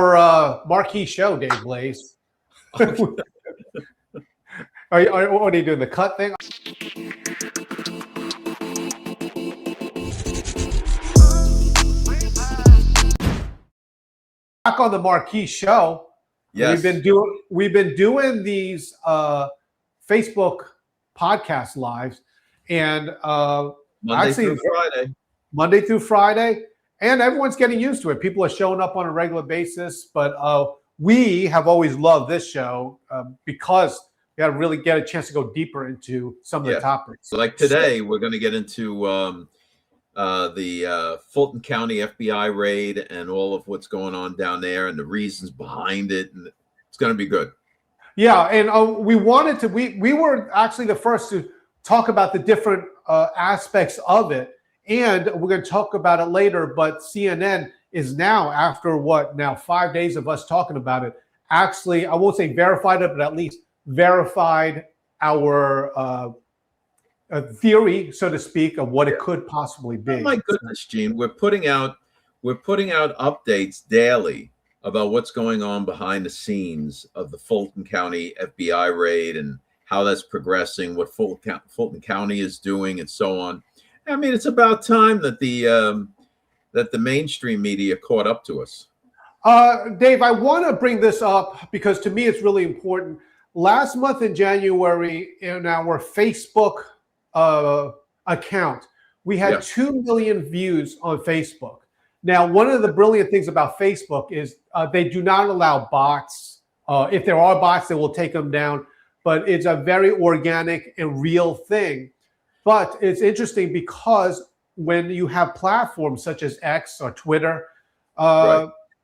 Our marquee show, Dave Blaze. What are you doing? The cut thing? Back on the marquee show. Yes. We've been doing these Facebook podcast lives, and Monday through Friday. And everyone's getting used to it. People are showing up on a regular basis, but we have always loved this show because we got to really get a chance to go deeper into some of the topics. So like today, we're going to get into the Fulton County FBI raid and all of what's going on down there and the reasons behind it, and it's going to be good. Yeah, and we wanted to. We were actually the first to talk about the different aspects of it. And we're going to talk about it later, but CNN is now, after 5 days of us talking about it, actually, I won't say verified it, but at least verified our theory, so to speak, of what it could possibly be. Oh my goodness, Gene, we're putting out updates daily about what's going on behind the scenes of the Fulton County FBI raid and how that's progressing, what Fulton County is doing, and so on. I mean, it's about time that the mainstream media caught up to us. Dave, I want to bring this up because to me it's really important. Last month in January, in our Facebook account, we had 2 million views on Facebook. Now, one of the brilliant things about Facebook is they do not allow bots. If there are bots, they will take them down. But it's a very organic and real thing. But it's interesting because when you have platforms such as X or Twitter,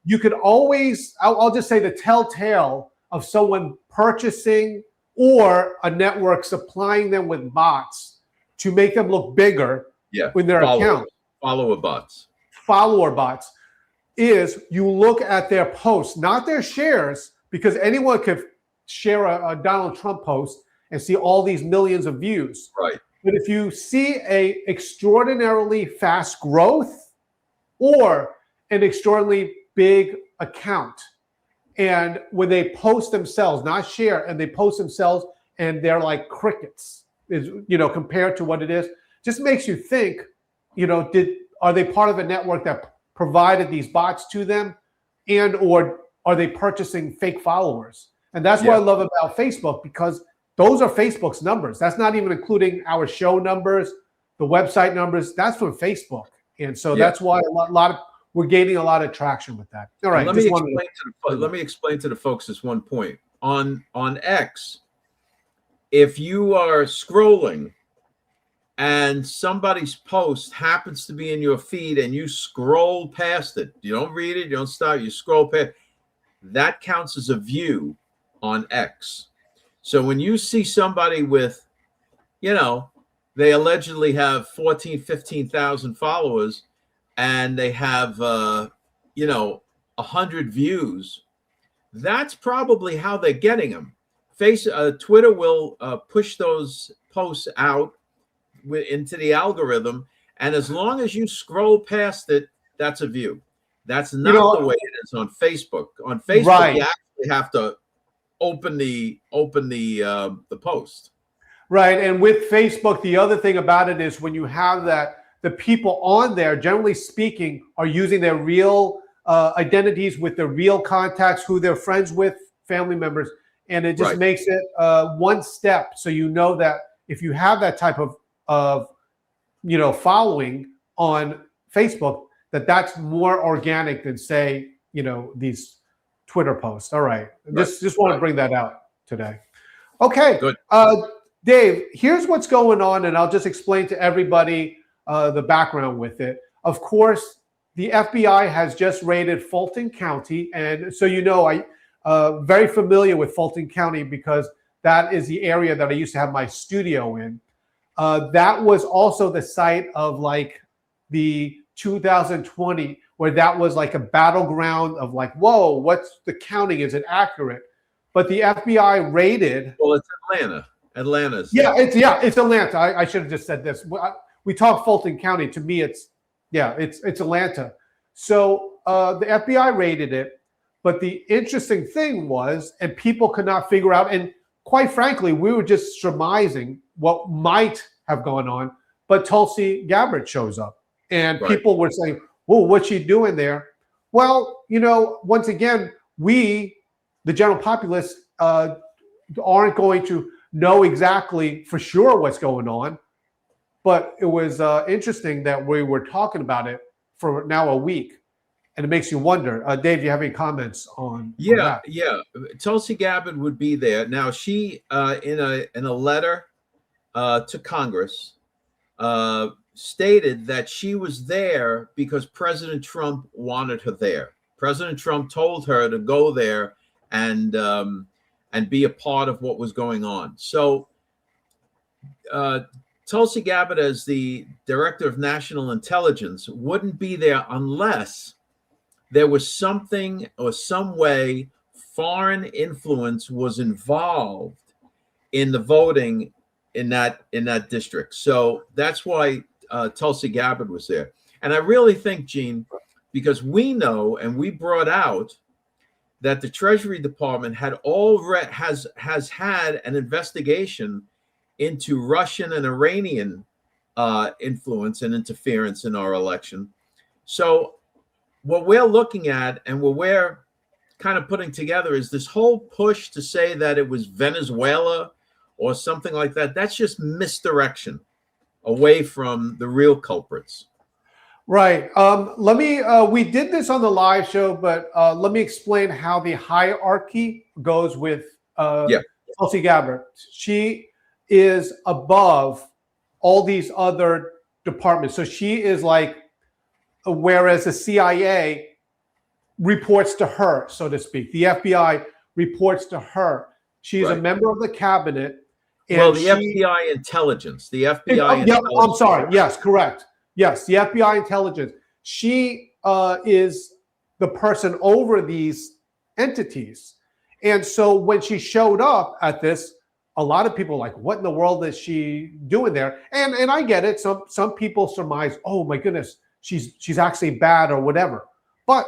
you could always, I'll just say the telltale of someone purchasing or a network supplying them with bots to make them look bigger in their account. Follower bots is you look at their posts, not their shares, because anyone could share a Donald Trump post and see all these millions of views. Right. But if you see a extraordinarily fast growth or an extraordinarily big account, and when they post themselves, not share, and they post themselves and they're like crickets, compared to what it is, just makes you think, are they part of a network that provided these bots to them, and or are they purchasing fake followers? And that's what I love about Facebook, because those are Facebook's numbers. That's not even including our show numbers, the website numbers. That's from Facebook, and so that's why we're gaining a lot of traction with that. All right, let me explain to the folks this one point on X. If you are scrolling and somebody's post happens to be in your feed and you scroll past it, you don't read it, you don't stop, you scroll past, that counts as a view on X. So when you see somebody with, they allegedly have 15,000 followers and they have, 100 views, that's probably how they're getting them. Twitter will push those posts out into the algorithm. And as long as you scroll past it, that's a view. That's not the way it is on Facebook. On Facebook, you actually have to open the post. Right. And with Facebook, the other thing about it is when you have that, the people on there, generally speaking, are using their real identities with their real contacts, who they're friends with, family members. And it just makes it one step. So that if you have that type of following on Facebook, that's more organic than, say, these Twitter posts. All right. Just want to bring that out today. Okay. Good. Dave, here's what's going on, and I'll just explain to everybody the background with it. Of course, the FBI has just raided Fulton County, and so I'm very familiar with Fulton County because that is the area that I used to have my studio in. That was also the site of the 2020, where that was like a battleground of whoa, what's the counting? Is it accurate? But the FBI raided. Well, it's Atlanta. Atlanta's. It's Atlanta. I should have just said this. We talk Fulton County. To me, it's Atlanta. So the FBI raided it, But the interesting thing was, and people could not figure out, and quite frankly, we were just surmising what might have gone on, but Tulsi Gabbard shows up. And people were saying, well, what's she doing there? Well, once again, we, the general populace, aren't going to know exactly for sure what's going on. But it was interesting that we were talking about it for now a week. And it makes you wonder. Dave, do you have any comments on that? Yeah. Tulsi Gabbard would be there. Now, she, in a letter to Congress, stated that she was there because President Trump wanted her there. President Trump told her to go there and be a part of what was going on. So Tulsi Gabbard, as the Director of National Intelligence, wouldn't be there unless there was something or some way foreign influence was involved in the voting in that district. So that's why Tulsi Gabbard was there. And I really think, Gene, because we know and we brought out that the Treasury Department has had an investigation into Russian and Iranian influence and interference in our election. So what we're looking at and what we're kind of putting together is this whole push to say that it was Venezuela or something like that. That's just misdirection away from the real culprits. Right. We did this on the live show, but let me explain how the hierarchy goes with Tulsi Gabbard. She is above all these other departments. So she is like, whereas the CIA reports to her, so to speak. The FBI reports to her. She's a member of the cabinet. And the FBI intelligence. The FBI intelligence. I'm sorry. Yes, correct. Yes, the FBI intelligence. She is the person over these entities. And so when she showed up at this, a lot of people were like, what in the world is she doing there? And I get it. Some people surmise, oh my goodness, she's actually bad or whatever. But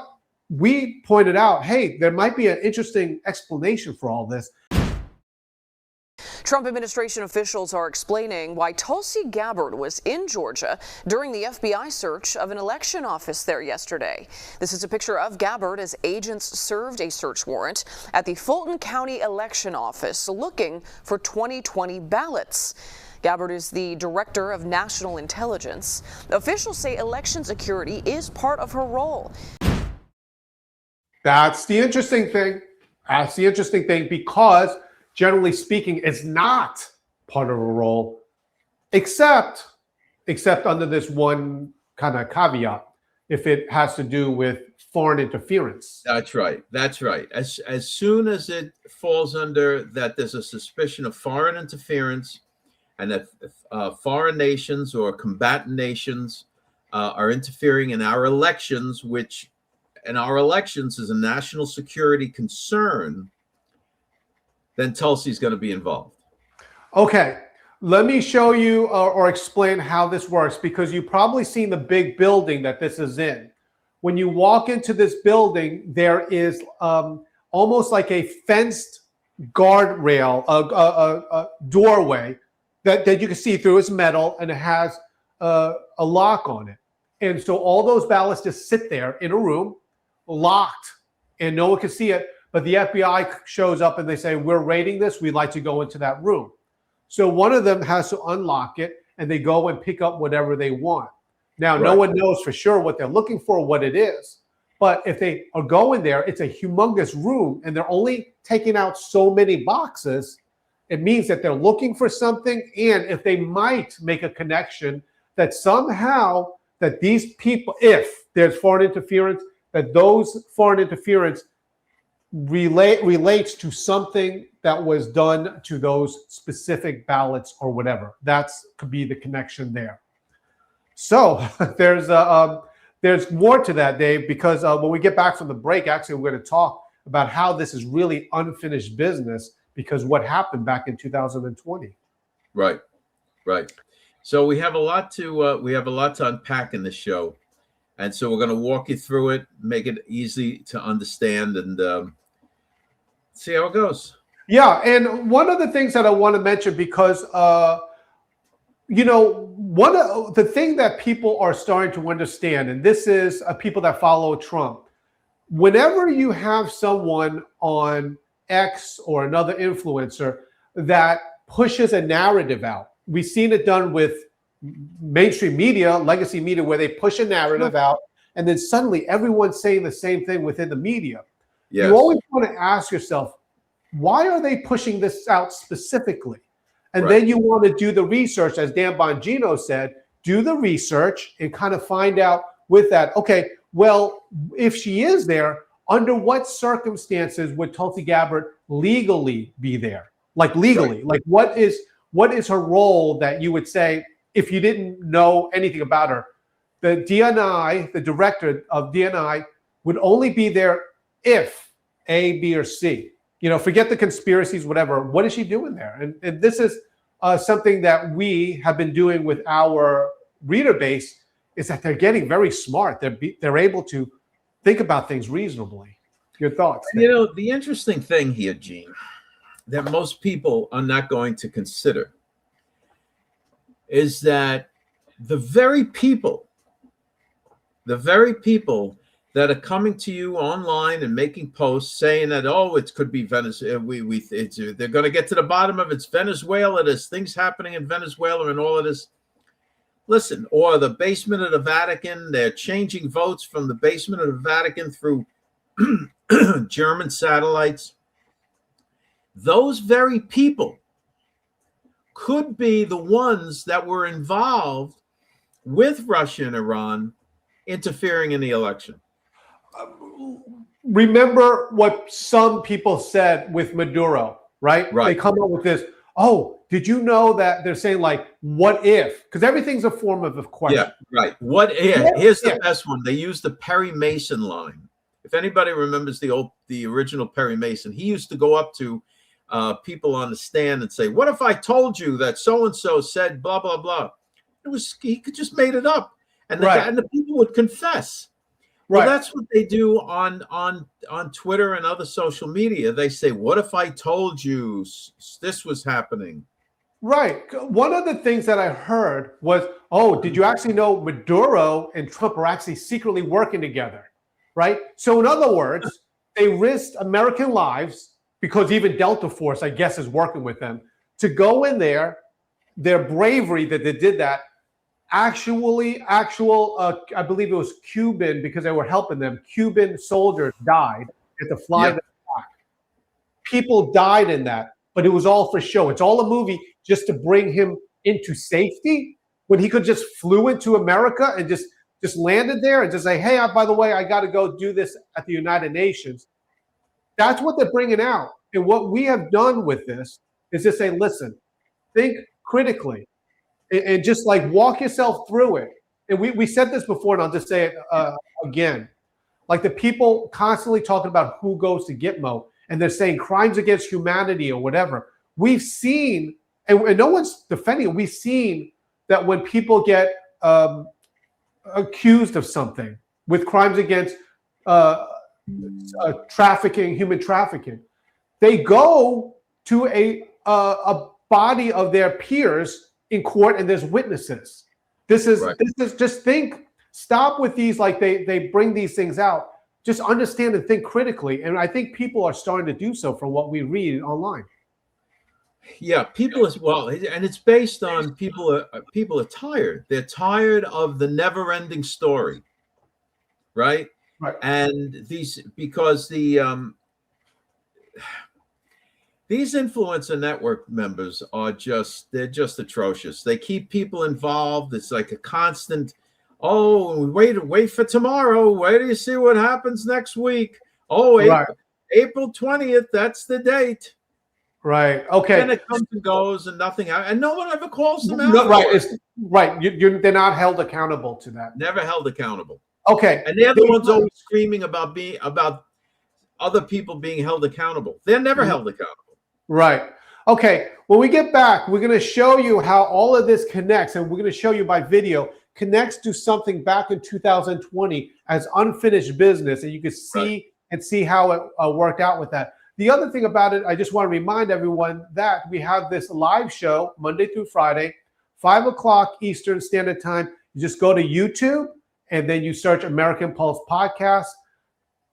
we pointed out, hey, there might be an interesting explanation for all this. Trump administration officials are explaining why Tulsi Gabbard was in Georgia during the FBI search of an election office there yesterday. This is a picture of Gabbard as agents served a search warrant at the Fulton County election office looking for 2020 ballots. Gabbard is the Director of National Intelligence. Officials say election security is part of her role. That's the interesting thing. Because generally speaking, it's not part of a role, except under this one kind of caveat, if it has to do with foreign interference. That's right. As soon as it falls under that, there's a suspicion of foreign interference, and that foreign nations or combatant nations are interfering in our elections, which in our elections is a national security concern, then Tulsi's going to be involved. Okay, let me show you or explain how this works, because you've probably seen the big building that this is in. When you walk into this building, there is almost like a fenced guardrail, a doorway that you can see through. It's metal and it has a lock on it. And so all those ballots just sit there in a room, locked, and no one can see it. But the FBI shows up and they say, we're raiding this. We'd like to go into that room. So one of them has to unlock it and they go and pick up whatever they want. Now, no one knows for sure what they're looking for, what it is. But if they are going there, it's a humongous room and they're only taking out so many boxes. It means that they're looking for something. And if they might make a connection that somehow that these people, if there's foreign interference, that those foreign interference relates to something that was done to those specific ballots or whatever. That's could be the connection there. So there's more to that, Dave, because when we get back from the break, actually, we're going to talk about how this is really unfinished business because what happened back in 2020. Right. So we have a lot to unpack in this show, And so we're going to walk you through it, make it easy to understand, and see how it goes. Yeah, and one of the things that I want to mention, because one of the thing that people are starting to understand, and this is people that follow Trump, whenever you have someone on X or another influencer that pushes a narrative out, we've seen it done with mainstream media, legacy media, where they push a narrative out, and then suddenly everyone's saying the same thing within the media. Yes. You always want to ask yourself, why are they pushing this out specifically? And then you want to do the research, as Dan Bongino said, do the research and kind of find out with that, okay, well, if she is there, under what circumstances would Tulsi Gabbard legally be there? Like legally, like what is her role that you would say, if you didn't know anything about her, the DNI, the director of DNI would only be there if A, B, or C. Forget the conspiracies, whatever. What is she doing there? And this is something that we have been doing with our reader base, is that they're getting very smart. They're able to think about things reasonably. Your thoughts? The interesting thing here, Gene, that most people are not going to consider is that the very people that are coming to you online and making posts saying that, oh, it could be Venezuela, they're going to get to the bottom of it's Venezuela, there's things happening in Venezuela and all of this. Listen, or the basement of the Vatican, they're changing votes from the basement of the Vatican through German satellites. Those very people could be the ones that were involved with Russia and Iran interfering in the election. Remember what some people said with Maduro, right? They come up with this, oh, did you know that they're saying, like, what if? Because everything's a form of a question. Yeah, right. What if? Here's the best one. They used the Perry Mason line. If anybody remembers the original Perry Mason, he used to go up to people on the stand and say, what if I told you that so-and-so said blah, blah, blah? He could just made it up. And the people would confess. Well, that's what they do on Twitter and other social media. They say, what if I told you this was happening? Right. One of the things that I heard was, oh, did you actually know Maduro and Trump are actually secretly working together? Right. So in other words, they risked American lives, because even Delta Force, I guess, is working with them, to go in there. Their bravery that they did that. I believe it was Cuban, because they were helping them. Cuban soldiers died at the fly back. People died in that, but it was all for show. It's all a movie just to bring him into safety, when he could just flew into America and just landed there and just say, hey, by the way, I got to go do this at the United Nations. That's what they're bringing out. And what we have done with this is to say, listen, think critically. And just like walk yourself through it. And we said this before, and I'll just say it again. Like the people constantly talking about who goes to Gitmo, and they're saying crimes against humanity or whatever. We've seen, and no one's defending it, we've seen that when people get accused of something with crimes against trafficking, human trafficking, they go to a body of their peers in court, and there's witnesses. This is just think, stop with these, like they bring these things out. Just understand and think critically. And I think people are starting to do so from what we read online. Yeah, people as well, and it's based on people are tired. They're tired of the never-ending story, right? Right. And these influencer network members they're just atrocious. They keep people involved. It's like a constant, oh, wait for tomorrow. Wait till you see what happens next week. Oh, April 20th, that's the date. Right. Okay. And it comes and goes and nothing, and no one ever calls them out. No, right. They're not held accountable to that. Never held accountable. Okay. And they're the ones always screaming about other people being held accountable. They're never held accountable. Right. Okay. When we get back, we're going to show you how all of this connects, and we're going to show you by video connects to something back in 2020 as unfinished business, and you can see how it worked out with that. The other thing about it, I just want to remind everyone that we have this live show Monday through Friday, 5 o'clock Eastern Standard Time. You just go to YouTube and then you search American Pulse Podcast.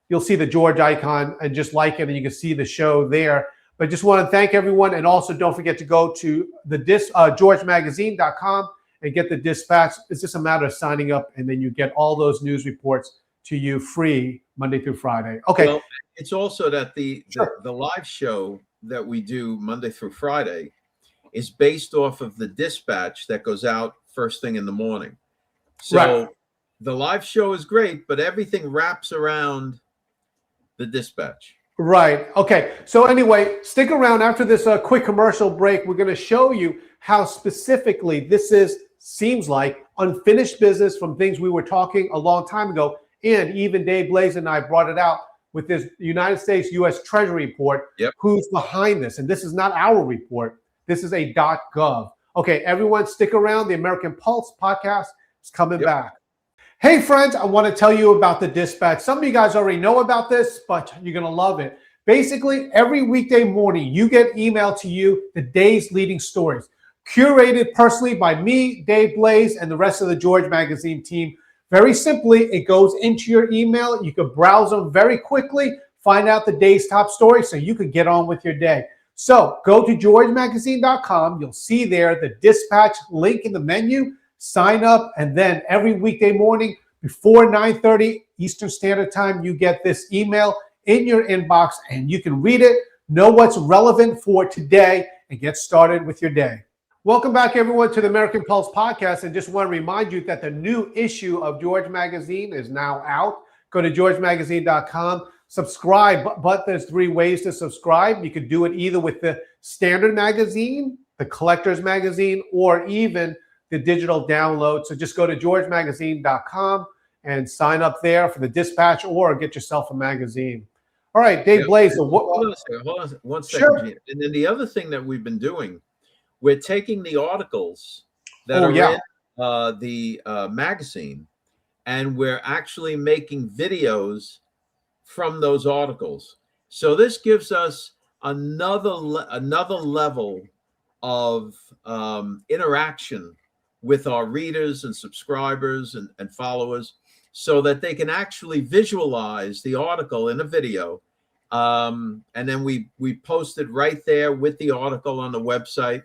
You'll see the George icon and just like it, and you can see the show there. But just want to thank everyone, and also don't forget to go to the georgemagazine.com and get the dispatch. It's just a matter of signing up, and then you get all those news reports to you free Monday through Friday. Okay. Well, it's also that the live show that we do Monday through Friday is based off of the dispatch that goes out first thing in the morning. So the live show is great, but everything wraps around the dispatch. Right. Okay. So anyway, stick around after this quick commercial break. We're going to show you how specifically this seems like unfinished business from things we were talking a long time ago. And even Dave Blaze and I brought it out with this United States U.S. Treasury report. Who's behind this? And this is not our report. This is a .gov. Okay, everyone stick around. The American Pulse podcast is coming back. Hey, friends, I want to tell you about the Dispatch. Some of you guys already know about this, but you're going to love it. Basically, every weekday morning, you get emailed to you the day's leading stories, curated personally by me, Dave Blaze, and the rest of the George Magazine team. Very simply, it goes into your email. You can browse them very quickly, find out the day's top stories so you can get on with your day. So go to georgemagazine.com. You'll see there the Dispatch link in the menu. Sign up, and then every weekday morning before 9:30 Eastern Standard Time, you get this email in your inbox, and you can read it, know what's relevant for today, and get started with your day. Welcome back, everyone, to the American Pulse podcast. And just want to remind you that the new issue of George Magazine is now out. Go to georgemagazine.com. Subscribe, but there's 3 ways to subscribe. You can do it either with the standard magazine, the collector's magazine, or even the digital download. So just go to georgemagazine.com and sign up there for the Dispatch, or get yourself a magazine. All right, Dave Blaze. Hold on one second. Sure. Gene. And then the other thing that we've been doing, we're taking the articles that are in the magazine, and we're actually making videos from those articles. So this gives us another level of interaction with our readers and subscribers and followers, so that they can actually visualize the article in a video. And then we post it right there with the article on the website.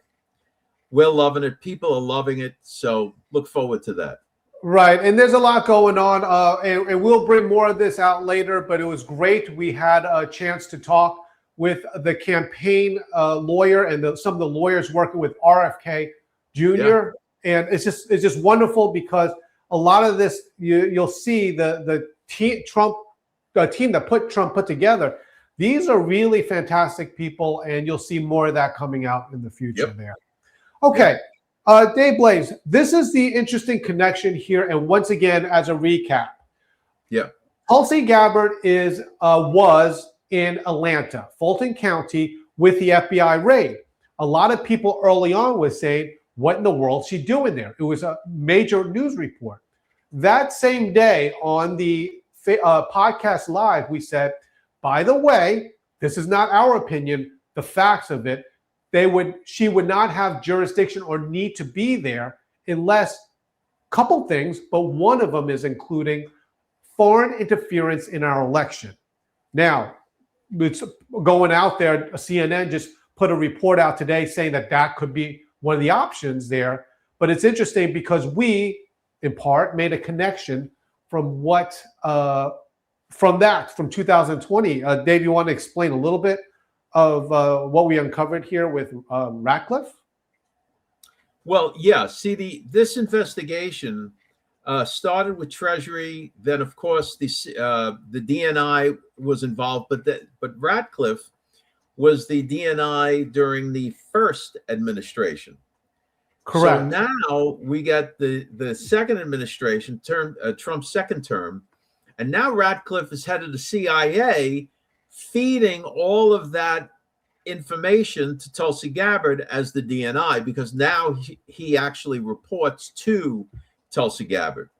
We're loving it. People are loving it. So look forward to that. Right. And there's a lot going on. And we'll bring more of this out later, but it was great. We had a chance to talk with the campaign lawyer and some of the lawyers working with RFK Jr. And it's just wonderful, because a lot of this, you'll see the team that Trump put together. These are really fantastic people, and you'll see more of that coming out in the future there. Okay. Dave Blaze, this is the interesting connection here. And once again, as a recap, Tulsi Gabbard was in Atlanta, Fulton County, with the FBI raid. A lot of people early on was saying, what in the world is she doing there? It was a major news report. That same day on the podcast live, we said, by the way, this is not our opinion, the facts of it. She would not have jurisdiction or need to be there unless a couple things, but one of them is including foreign interference in our election. Now, it's going out there. CNN just put a report out today saying that could be one of the options there. But it's interesting because we, in part, made a connection from from 2020. Dave, you want to explain a little bit of what we uncovered here with Ratcliffe? Well, yeah. See, this investigation started with Treasury. Then, of course, the DNI was involved, but Ratcliffe was the DNI during the first administration. Correct. So now we got the second administration, Trump's second term, and now Ratcliffe is head of the CIA, feeding all of that information to Tulsi Gabbard as the DNI, because now he actually reports to Tulsi Gabbard.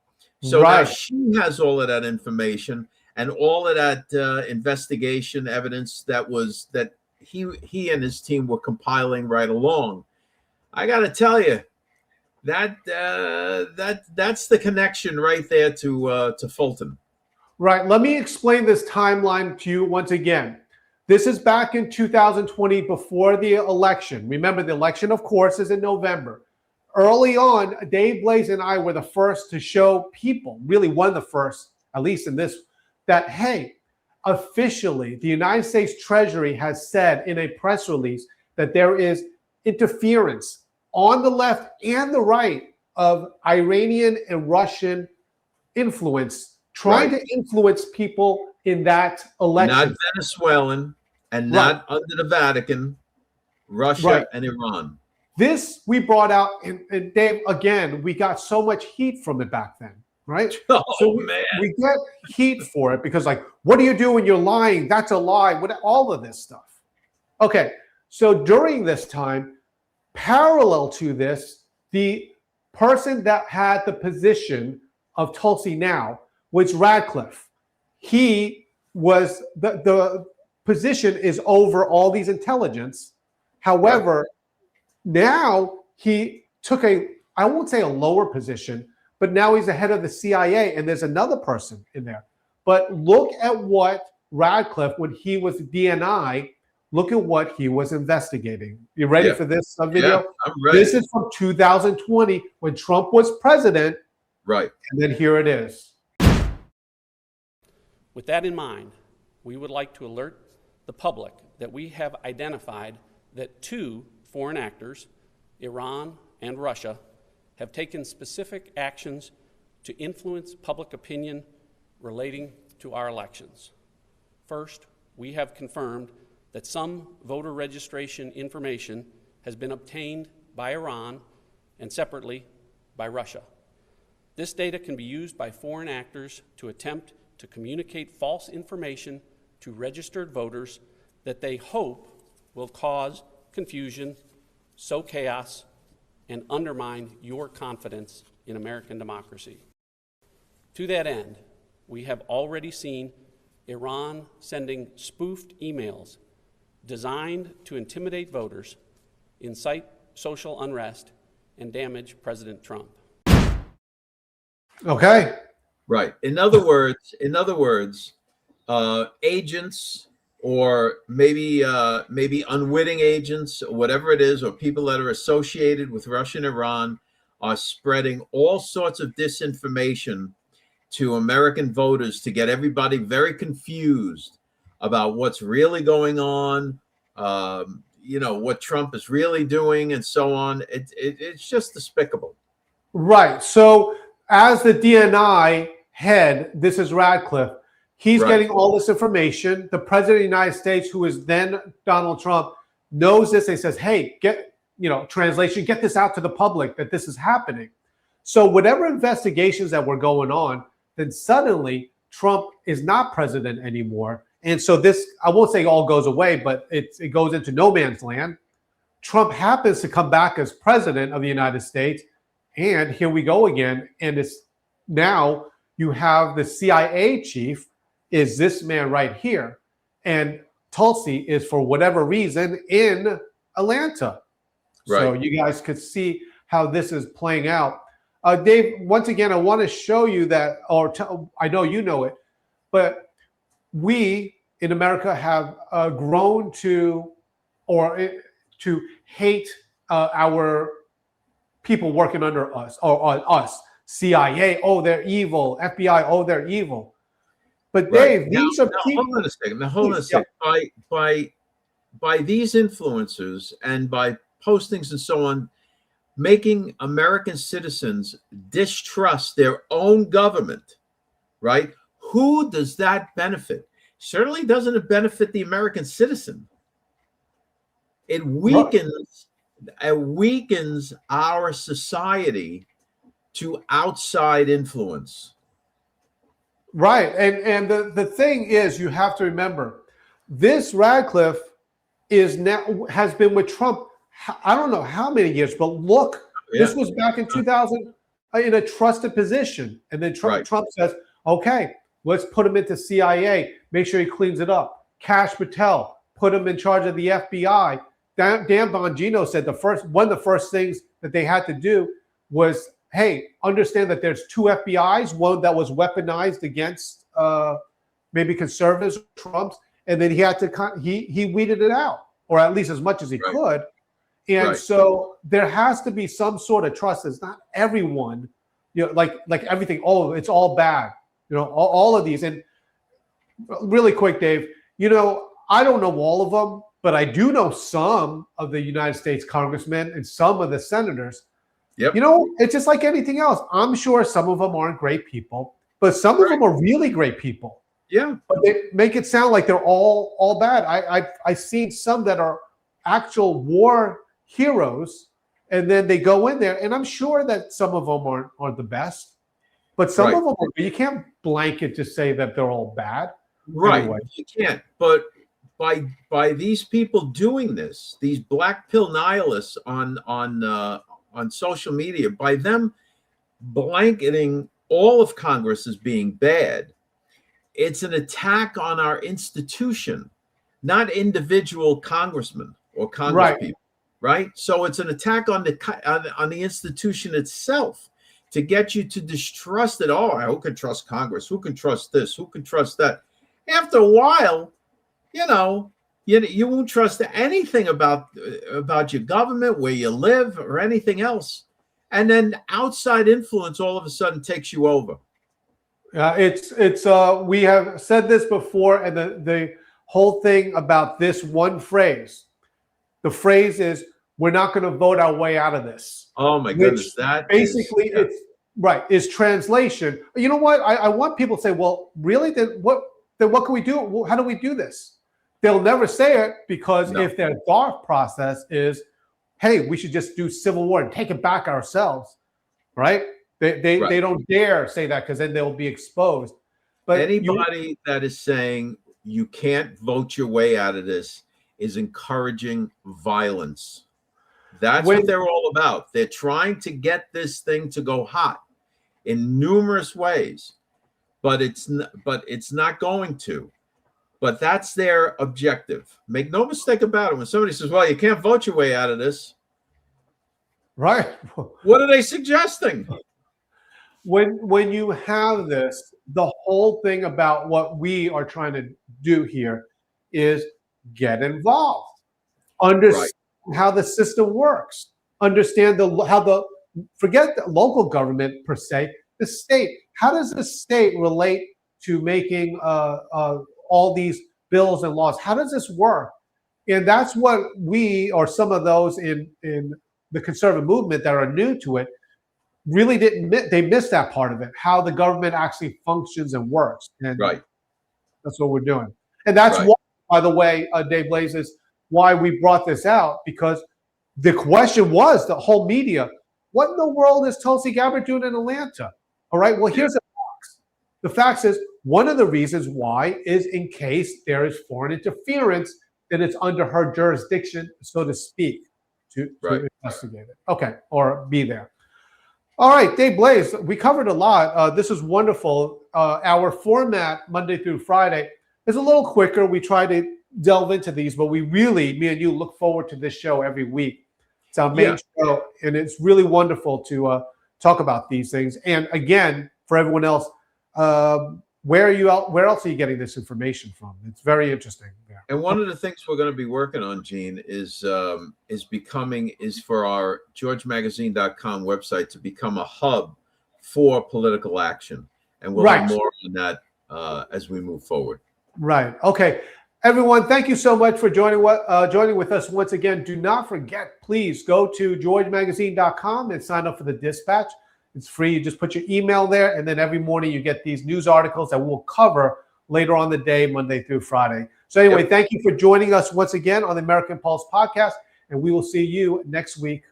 So Right. now she has all of that information and all of that investigation evidence that he and his team were compiling right along. I got to tell you, that's the connection right there to Fulton. Right. Let me explain this timeline to you once again. This is back in 2020 before the election. Remember, the election, of course, is in November. Early on, Dave Blaze and I were the first to show people, really one of the first, at least in this, that, hey, officially, the United States Treasury has said in a press release that there is interference on the left and the right of Iranian and Russian influence, trying to influence people in that election. Not Venezuelan and not under the Vatican, Russia and Iran. This we brought out, and Dave, again, we got so much heat from it back then, right? Oh, so man. We get heat for it because, like, what do you do when you're lying? That's a lie. All of this stuff. Okay, so during this time, parallel to this, the person that had the position of Tulsi now was Radcliffe. He was the position is over all these intelligence. However, now he took I won't say a lower position, but now he's the head of the CIA, and there's another person in there. But look at what Radcliffe, when he was DNI, look at what he was investigating. You ready for this video? Yeah, I'm ready. This is from 2020 when Trump was president. Right. And then here it is. With that in mind, we would like to alert the public that we have identified that 2 foreign actors, Iran and Russia, have taken specific actions to influence public opinion relating to our elections. First, we have confirmed that some voter registration information has been obtained by Iran and separately by Russia. This data can be used by foreign actors to attempt to communicate false information to registered voters that they hope will cause confusion, sow chaos, and undermine your confidence in American democracy. To that end, we have already seen Iran sending spoofed emails designed to intimidate voters, incite social unrest, and damage President Trump. Okay. Right. In other words, agents, or maybe unwitting agents, or whatever it is, or people that are associated with Russia and Iran, are spreading all sorts of disinformation to American voters to get everybody very confused about what's really going on, what Trump is really doing, and so on. It's just despicable. Right. So as the DNI head, this is Radcliffe. He's getting all this information. The president of the United States, who is then Donald Trump, knows this. He says, hey, translation, get this out to the public that this is happening. So whatever investigations that were going on, then suddenly Trump is not president anymore. And so this, I won't say all goes away, but it goes into no man's land. Trump happens to come back as president of the United States. And here we go again. And it's now you have the CIA chief is this man right here. And Tulsi is, for whatever reason, in Atlanta. Right. So you guys could see how this is playing out. Dave, once again, I want to show you that, I know you know it, but we in America have grown to hate our people working under us, or us. CIA, oh, they're evil. FBI, oh, they're evil. But Dave, these are people. Hold on a second. By these influencers and by postings and so on, making American citizens distrust their own government, right? Who does that benefit? Certainly doesn't it benefit the American citizen. It weakens our society to outside influence. Right. And the thing is, you have to remember, this Radcliffe has been with Trump, I don't know how many years, but look, this was back in 2000. in a trusted position. And then Trump says, okay, let's put him into CIA, make sure he cleans it up. Kash Patel, put him in charge of the FBI. Dan Bongino said one of the first things that they had to do was, hey, understand that there's 2 FBIs, one that was weaponized against maybe conservatives, Trump's, and then he had to he weeded it out, or at least as much as he could. And so there has to be some sort of trust. It's not everyone, like everything. Oh, it's all bad. All of these. And really quick, Dave, I don't know all of them, but I do know some of the United States congressmen and some of the senators. Yep. It's just like anything else. I'm sure some of them aren't great people, but some of them are really great people. Yeah. But they make it sound like they're all bad. I've seen some that are actual war heroes, and then they go in there, and I'm sure that some of them aren't the best, but some of them are. You can't blanket just say that they're all bad. Right. Anyway. You can't. But by these people doing this, these black pill nihilists on social media, by them blanketing all of Congress as being bad, it's an attack on our institution, not individual congressmen or congresspeople, right? So it's an attack on the institution itself to get you to distrust it. Oh, who can trust Congress? Who can trust this? Who can trust that? After a while, you won't trust anything about your government, where you live, or anything else. And then outside influence all of a sudden takes you over. We have said this before, and the whole thing about this one phrase, the phrase is, we're not going to vote our way out of this. Oh my goodness. That basically is translation. You know what? I want people to say, well, really? Then what can we do? How do we do this? They'll never say it, because if their thought process is, hey, we should just do civil war and take it back ourselves, right? They don't dare say that, because then they'll be exposed. But anybody that is saying you can't vote your way out of this is encouraging violence. That's what they're all about. They're trying to get this thing to go hot in numerous ways, but it's not going to. But that's their objective. Make no mistake about it. When somebody says, well, you can't vote your way out of this. Right. What are they suggesting? When you have this, the whole thing about what we are trying to do here is get involved. Understand how the system works. Understand forget the local government per se, the state. How does the state relate to making all these bills and laws? How does this work? And that's what we, or some of those in the conservative movement that are new to it, really they missed that part of it, how the government actually functions and works. And that's what we're doing. And that's why, by the way, Dave Blaze, is why we brought this out, because the question was, the whole media, what in the world is Tulsi Gabbard doing in Atlanta? All right, well, here's the facts. The facts is, one of the reasons why is in case there is foreign interference, then it's under her jurisdiction, so to speak, to investigate it. Okay, or be there. All right, Dave Blaze, we covered a lot. This is wonderful. Our format, Monday through Friday, is a little quicker. We try to delve into these, but we really, me and you, look forward to this show every week. It's our main show, and it's really wonderful to talk about these things. And again, for everyone else, where else are you getting this information from? It's very interesting. Yeah. And one of the things we're going to be working on, Gene, is for our GeorgeMagazine.com website to become a hub for political action, and we'll have more on that as we move forward. Right. Okay. Everyone, thank you so much for joining with us once again. Do not forget, please go to GeorgeMagazine.com and sign up for the Dispatch. It's free. You just put your email there, and then every morning you get these news articles that we'll cover later on the day, Monday through Friday. So anyway, thank you for joining us once again on the American Pulse podcast, and we will see you next week.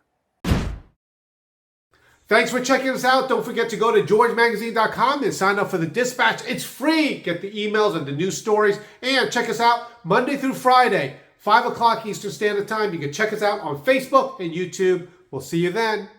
Thanks for checking us out. Don't forget to go to GeorgeMagazine.com and sign up for the Dispatch. It's free. Get the emails and the news stories. And check us out Monday through Friday, 5 o'clock Eastern Standard Time. You can check us out on Facebook and YouTube. We'll see you then.